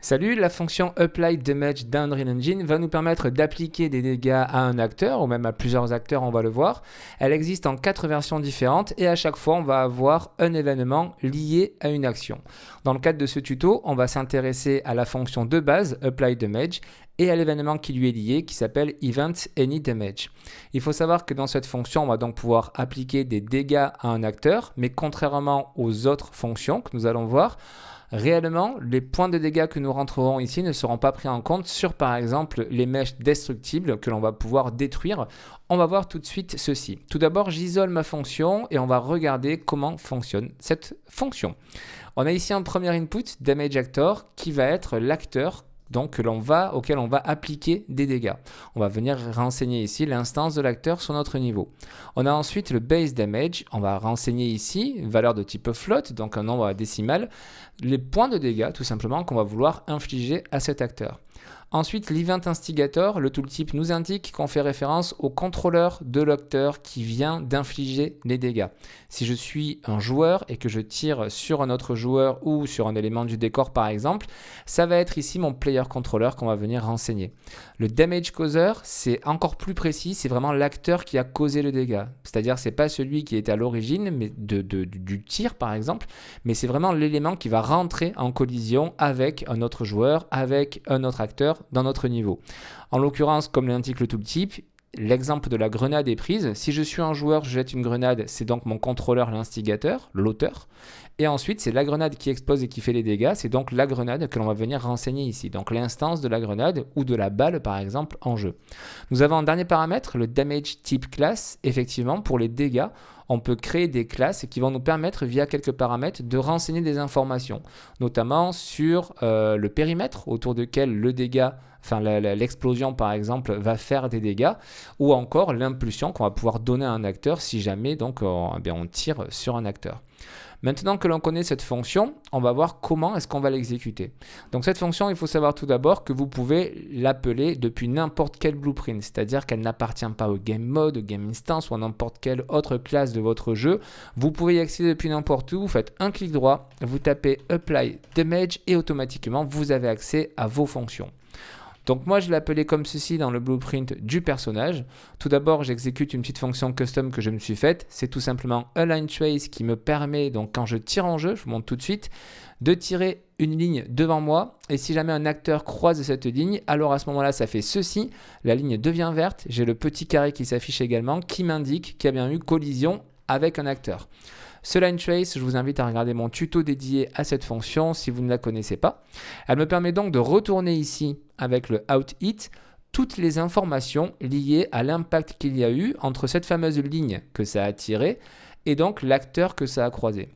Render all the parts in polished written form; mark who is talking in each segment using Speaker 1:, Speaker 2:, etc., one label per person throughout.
Speaker 1: Salut, la fonction Apply Damage d'Unreal Engine va nous permettre d'appliquer des dégâts à un acteur ou même à plusieurs acteurs, on va le voir. Elle existe en 4 versions différentes et à chaque fois on va avoir un événement lié à une action. Dans le cadre de ce tuto, on va s'intéresser à la fonction de base Apply Damage et à l'événement qui lui est lié qui s'appelle Event Any Damage. Il faut savoir que dans cette fonction, on va donc pouvoir appliquer des dégâts à un acteur, mais contrairement aux autres fonctions que nous allons voir, réellement, les points de dégâts que nous rentrerons ici ne seront pas pris en compte sur par exemple les mèches destructibles que l'on va pouvoir détruire. On va voir tout de suite ceci. Tout d'abord, j'isole ma fonction et on va regarder comment fonctionne cette fonction. On a ici un premier input, Damage Actor, qui va être l'acteur donc auquel on va appliquer des dégâts. On va venir renseigner ici l'instance de l'acteur sur notre niveau. On a ensuite le base damage, on va renseigner ici une valeur de type float, donc un nombre décimal, les points de dégâts tout simplement qu'on va vouloir infliger à cet acteur. Ensuite, l'event instigator, le tooltip nous indique qu'on fait référence au contrôleur de l'acteur qui vient d'infliger les dégâts. Si je suis un joueur et que je tire sur un autre joueur ou sur un élément du décor par exemple, ça va être ici mon player controller qu'on va venir renseigner. Le damage causer, c'est encore plus précis, c'est vraiment l'acteur qui a causé le dégât. C'est-à-dire c'est pas celui qui était à l'origine mais du tir par exemple, mais c'est vraiment l'élément qui va rentrer en collision avec un autre joueur, avec un autre acteur dans notre niveau. En l'occurrence, comme l'indique le tooltip, l'exemple de la grenade est prise. Si je suis un joueur, je jette une grenade, c'est donc mon contrôleur, l'instigateur, l'auteur. Et ensuite, c'est la grenade qui explose et qui fait les dégâts. C'est donc la grenade que l'on va venir renseigner ici. Donc l'instance de la grenade ou de la balle, par exemple, en jeu. Nous avons un dernier paramètre, le damage type class. Effectivement, pour les dégâts, on peut créer des classes qui vont nous permettre, via quelques paramètres, de renseigner des informations, notamment sur le périmètre autour duquel le dégât, l'explosion par exemple, va faire des dégâts, ou encore l'impulsion qu'on va pouvoir donner à un acteur si jamais donc, on tire sur un acteur. Maintenant que l'on connaît cette fonction, on va voir comment est-ce qu'on va l'exécuter. Donc cette fonction, il faut savoir tout d'abord que vous pouvez l'appeler depuis n'importe quel blueprint, c'est-à-dire qu'elle n'appartient pas au game mode, au game instance ou à n'importe quelle autre classe de votre jeu. Vous pouvez y accéder depuis n'importe où, vous faites un clic droit, vous tapez Apply Damage et automatiquement vous avez accès à vos fonctions. Donc moi je l'ai appelé comme ceci dans le blueprint du personnage. Tout d'abord j'exécute une petite fonction custom que je me suis faite. C'est tout simplement align trace qui me permet, donc quand je tire en jeu, je vous montre tout de suite, de tirer une ligne devant moi. Et si jamais un acteur croise cette ligne, alors à ce moment-là ça fait ceci. La ligne devient verte. J'ai le petit carré qui s'affiche également qui m'indique qu'il y a bien eu collision avec un acteur. Ce line trace, je vous invite à regarder mon tuto dédié à cette fonction si vous ne la connaissez pas. Elle me permet donc de retourner ici avec le out hit toutes les informations liées à l'impact qu'il y a eu entre cette fameuse ligne que ça a tirée et donc l'acteur que ça a croisé.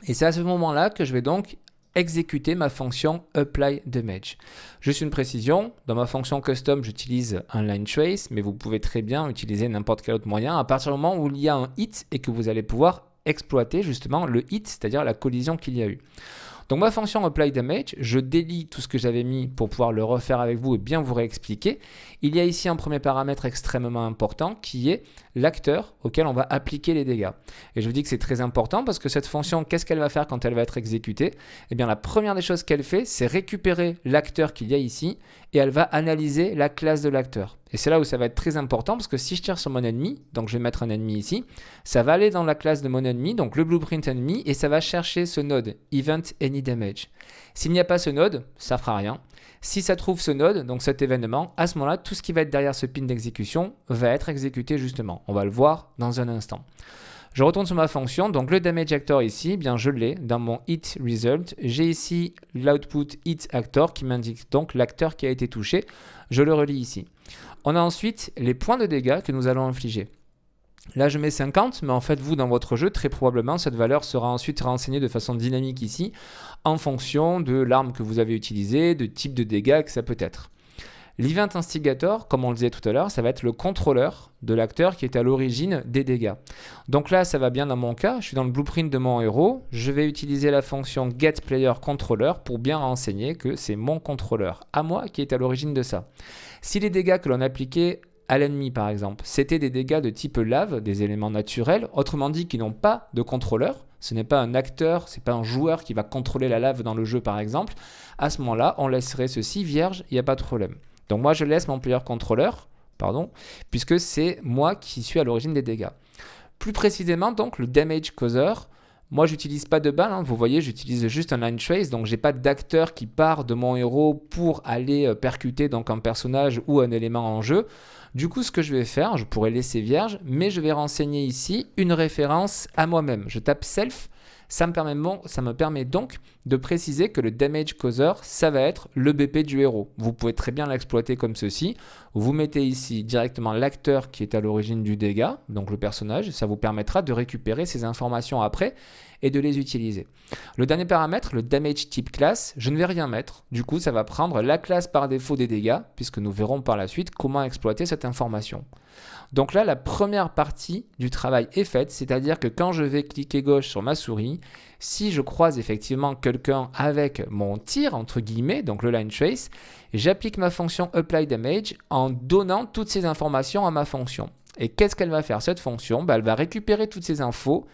Speaker 1: Et c'est à ce moment-là que je vais donc exécuter ma fonction Apply Damage. Juste une précision, dans ma fonction custom, j'utilise un line trace, mais vous pouvez très bien utiliser n'importe quel autre moyen à partir du moment où il y a un hit et que vous allez pouvoir exploiter justement le hit, c'est-à-dire la collision qu'il y a eu. Donc ma fonction Apply Damage, je délie tout ce que j'avais mis pour pouvoir le refaire avec vous et bien vous réexpliquer. Il y a ici un premier paramètre extrêmement important qui est l'acteur auquel on va appliquer les dégâts. Et je vous dis que c'est très important parce que cette fonction, qu'est-ce qu'elle va faire quand elle va être exécutée? Eh bien la première des choses qu'elle fait, c'est récupérer l'acteur qu'il y a ici et elle va analyser la classe de l'acteur. Et c'est là où ça va être très important parce que si je tire sur mon ennemi, donc je vais mettre un ennemi ici, ça va aller dans la classe de mon ennemi, donc le blueprint ennemi, et ça va chercher ce node, Event Any Damage. S'il n'y a pas ce node, ça ne fera rien. Si ça trouve ce node, donc cet événement, à ce moment-là, tout ce qui va être derrière ce pin d'exécution va être exécuté justement. On va le voir dans un instant. Je retourne sur ma fonction, donc le damage actor ici, eh bien je l'ai dans mon hit result. J'ai ici l'output hit actor qui m'indique donc l'acteur qui a été touché. Je le relis ici. On a ensuite les points de dégâts que nous allons infliger. Là, je mets 50, mais en fait, vous, dans votre jeu, très probablement, cette valeur sera ensuite renseignée de façon dynamique ici, en fonction de l'arme que vous avez utilisée, de type de dégâts que ça peut être. L'event instigator, comme on le disait tout à l'heure, ça va être le contrôleur de l'acteur qui est à l'origine des dégâts. Donc là, ça va bien dans mon cas, je suis dans le blueprint de mon héros, je vais utiliser la fonction getPlayerController pour bien renseigner que c'est mon contrôleur à moi qui est à l'origine de ça. Si les dégâts que l'on appliquait à l'ennemi par exemple, c'était des dégâts de type lave, des éléments naturels, autrement dit qui n'ont pas de contrôleur, Ce n'est pas un acteur, ce n'est pas un joueur qui va contrôler la lave dans le jeu par exemple. À ce moment-là, on laisserait ceci vierge, il n'y a pas de problème. Donc moi je laisse mon player controller, puisque c'est moi qui suis à l'origine des dégâts. Plus précisément donc le damage causer, moi j'utilise pas de balle, vous voyez j'utilise juste un line trace, donc j'ai pas d'acteur qui part de mon héros pour aller percuter donc un personnage ou un élément en jeu. Du coup ce que je vais faire, je pourrais laisser vierge, mais je vais renseigner ici une référence à moi-même. Je tape self. Ça me permet donc de préciser que le damage causer, ça va être le BP du héros. Vous pouvez très bien l'exploiter comme ceci. Vous mettez ici directement l'acteur qui est à l'origine du dégât, donc le personnage. Ça vous permettra de récupérer ces informations après et de les utiliser. Le dernier paramètre, le damage type class, je ne vais rien mettre. Du coup, ça va prendre la classe par défaut des dégâts, puisque nous verrons par la suite comment exploiter cette information. Donc là, la première partie du travail est faite, c'est-à-dire que quand je vais cliquer gauche sur ma souris, si je croise effectivement quelqu'un avec mon tir, entre guillemets, donc le line trace, j'applique ma fonction apply damage en donnant toutes ces informations à ma fonction. Et qu'est-ce qu'elle va faire cette fonction ? Elle va récupérer toutes ces infos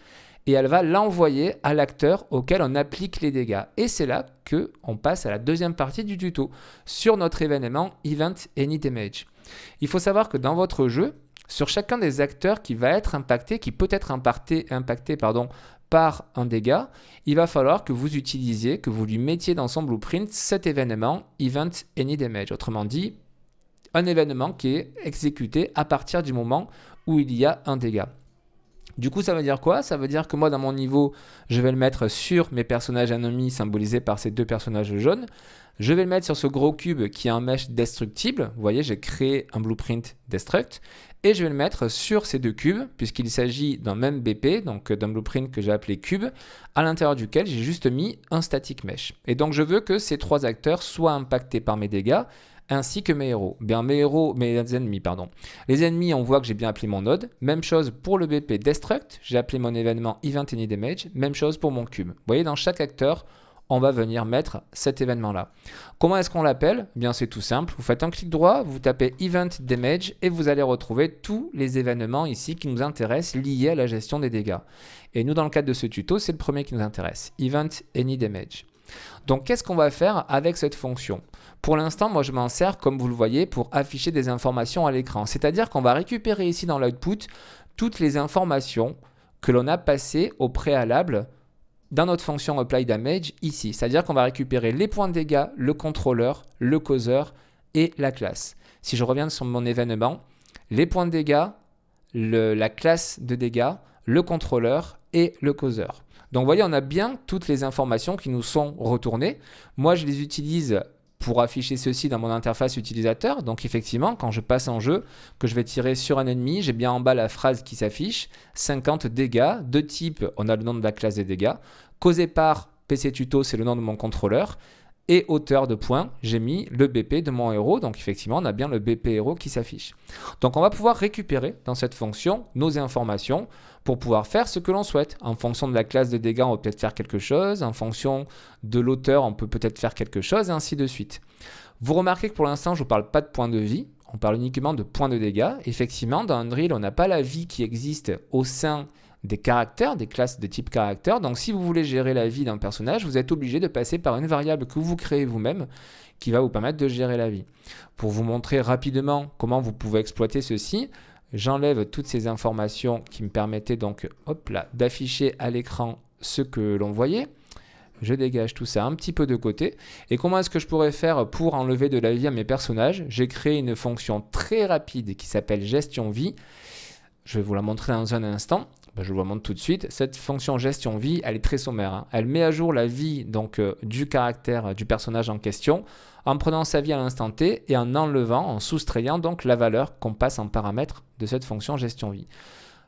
Speaker 1: et elle va l'envoyer à l'acteur auquel on applique les dégâts. Et c'est là qu'on passe à la deuxième partie du tuto, sur notre événement Event Any Damage. Il faut savoir que dans votre jeu, sur chacun des acteurs qui va être impacté, qui peut être impacté par un dégât, il va falloir que vous utilisiez, que vous lui mettiez dans son blueprint cet événement Event Any Damage. Autrement dit, un événement qui est exécuté à partir du moment où il y a un dégât. Du coup, ça veut dire quoi ? Ça veut dire que moi, dans mon niveau, je vais le mettre sur mes personnages ennemis symbolisés par ces deux personnages jaunes. Je vais le mettre sur ce gros cube qui est un mesh destructible. Vous voyez, j'ai créé un blueprint destruct. Et je vais le mettre sur ces deux cubes, puisqu'il s'agit d'un même BP, donc d'un blueprint que j'ai appelé cube, à l'intérieur duquel j'ai juste mis un static mesh. Et donc, je veux que ces trois acteurs soient impactés par mes dégâts, ainsi que mes héros. Mes ennemis. Les ennemis, on voit que j'ai bien appelé mon node. Même chose pour le BP destruct, j'ai appelé mon événement Event Any Damage. Même chose pour mon cube. Vous voyez, dans chaque acteur, on va venir mettre cet événement-là. Comment est-ce qu'on l'appelle ? Bien, c'est tout simple. Vous faites un clic droit, vous tapez Event Damage et vous allez retrouver tous les événements ici qui nous intéressent liés à la gestion des dégâts. Et nous, dans le cadre de ce tuto, c'est le premier qui nous intéresse. Event Any Damage. Donc, qu'est-ce qu'on va faire avec cette fonction ? Pour l'instant, moi, je m'en sers, comme vous le voyez, pour afficher des informations à l'écran. C'est-à-dire qu'on va récupérer ici dans l'output toutes les informations que l'on a passées au préalable dans notre fonction apply damage ici. C'est-à-dire qu'on va récupérer les points de dégâts, le contrôleur, le causeur et la classe. Si je reviens sur mon événement, les points de dégâts, la classe de dégâts, le contrôleur et le causeur. Donc vous voyez, on a bien toutes les informations qui nous sont retournées. Moi, je les utilise pour afficher ceci dans mon interface utilisateur. Donc effectivement, quand je passe en jeu, que je vais tirer sur un ennemi, j'ai bien en bas la phrase qui s'affiche, 50 dégâts, de type, on a le nom de la classe des dégâts, causé par PC Tuto, c'est le nom de mon contrôleur, et auteur de points, j'ai mis le BP de mon héros, donc effectivement, on a bien le BP héros qui s'affiche. Donc on va pouvoir récupérer dans cette fonction nos informations pour pouvoir faire ce que l'on souhaite. En fonction de la classe de dégâts, on peut peut-être faire quelque chose, en fonction de l'auteur, on peut peut-être faire quelque chose, et ainsi de suite. Vous remarquez que pour l'instant, je ne vous parle pas de points de vie, on parle uniquement de points de dégâts. Effectivement, dans Unreal, on n'a pas la vie qui existe au sein des caractères, des classes de type caractère. Donc si vous voulez gérer la vie d'un personnage, vous êtes obligé de passer par une variable que vous créez vous-même qui va vous permettre de gérer la vie. Pour vous montrer rapidement comment vous pouvez exploiter ceci, j'enlève toutes ces informations qui me permettaient donc d'afficher à l'écran ce que l'on voyait. Je dégage tout ça un petit peu de côté. Et comment est-ce que je pourrais faire pour enlever de la vie à mes personnages ? J'ai créé une fonction très rapide qui s'appelle gestion vie. Je vais vous la montrer dans un instant. Je vous la montre tout de suite. Cette fonction gestion vie, elle est très sommaire. Elle met à jour la vie du caractère du personnage en question en prenant sa vie à l'instant T et en enlevant, en soustrayant donc la valeur qu'on passe en paramètre de cette fonction gestion vie.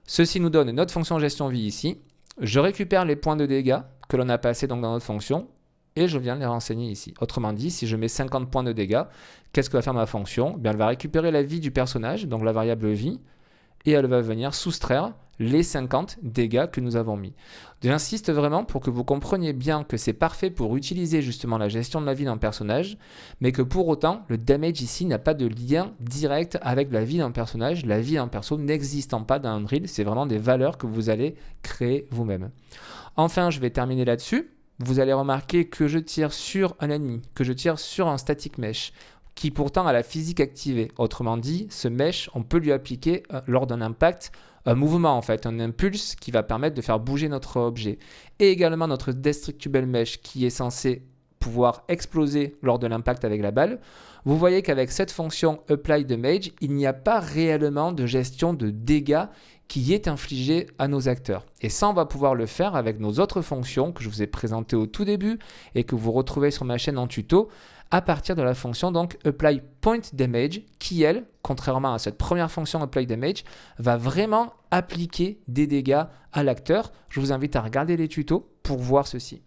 Speaker 1: Ceci nous donne notre fonction gestion vie ici. Je récupère les points de dégâts que l'on a passés donc dans notre fonction et je viens les renseigner ici. Autrement dit, si je mets 50 points de dégâts, qu'est-ce que va faire ma fonction ? Elle va récupérer la vie du personnage, donc la variable vie, et elle va venir soustraire les 50 dégâts que nous avons mis. J'insiste vraiment pour que vous compreniez bien que c'est parfait pour utiliser justement la gestion de la vie d'un personnage, mais que pour autant, le damage ici n'a pas de lien direct avec la vie d'un personnage. La vie d'un perso n'existant pas dans Unreal, c'est vraiment des valeurs que vous allez créer vous-même. Enfin, je vais terminer là-dessus. Vous allez remarquer que je tire sur un ennemi, que je tire sur un static mesh, qui pourtant a la physique activée. Autrement dit, ce mesh, on peut lui appliquer lors d'un impact un mouvement en fait, un impulse qui va permettre de faire bouger notre objet. Et également notre destructible mesh qui est censé pouvoir exploser lors de l'impact avec la balle. Vous voyez qu'avec cette fonction Apply Damage, il n'y a pas réellement de gestion de dégâts qui est infligé à nos acteurs. Et ça, on va pouvoir le faire avec nos autres fonctions que je vous ai présentées au tout début et que vous retrouvez sur ma chaîne en tuto à partir de la fonction donc Apply Point Damage qui, elle, contrairement à cette première fonction Apply Damage, va vraiment appliquer des dégâts à l'acteur. Je vous invite à regarder les tutos pour voir ceci.